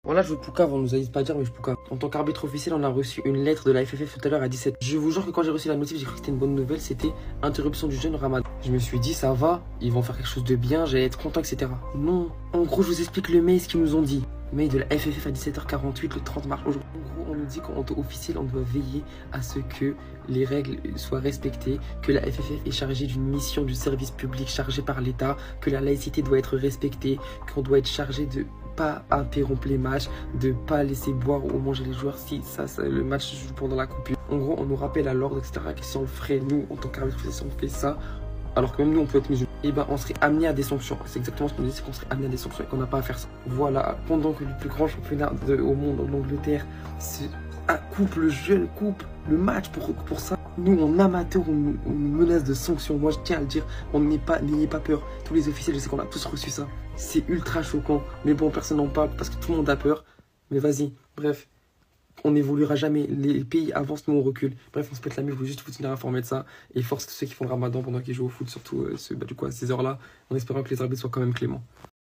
Voilà, je Poucave, on nous a dit de pas dire, mais je Poucave. En tant qu'arbitre officiel, on a reçu une lettre de la FFF tout à l'heure à 17h. Je vous jure que quand j'ai reçu la notif, j'ai cru que c'était une bonne nouvelle, c'était interruption du jeûne Ramadan. Je me suis dit, ça va, ils vont faire quelque chose de bien, j'allais être content, etc. Non, en gros, je vous explique le mail, ce qu'ils nous ont dit. Mail de la FFF à 17h48, le 30 mars. Aujourd'hui, en gros, on nous dit qu'en tant qu'officiel, on doit veiller à ce que les règles soient respectées, que la FFF est chargée d'une mission du service public chargée par l'État, que la laïcité doit être respectée, qu'on doit être chargé de pas interrompre les matchs, de pas laisser boire ou manger les joueurs si le match se joue pendant la coupure. En gros, on nous rappelle à l'ordre, etc. que si on le ferait, nous, en tant qu'arbitre, si on fait ça, alors que même nous, on peut être musulmans, et ben on serait amené à des sanctions. C'est exactement ce qu'on dit, c'est qu'on serait amené à des sanctions et qu'on n'a pas à faire ça. Voilà, pendant que le plus grand championnat au monde, en Angleterre, coupe le jeune, coupe le match pour ça. Nous, en amateur, on nous menace de sanctions. Moi, je tiens à le dire, n'ayez pas peur. Tous les officiels, je sais qu'on a tous reçu ça. C'est ultra choquant. Mais bon, personne n'en parle parce que tout le monde a peur. Mais vas-y, bref. On n'évoluera jamais. Les pays avancent, nous on recule. Bref, on se pète la mine, je voulais juste vous tenir informé de ça. Et force ceux qui font le ramadan pendant qu'ils jouent au foot, surtout du coup, à ces heures-là, en espérant que les arbitres soient quand même cléments.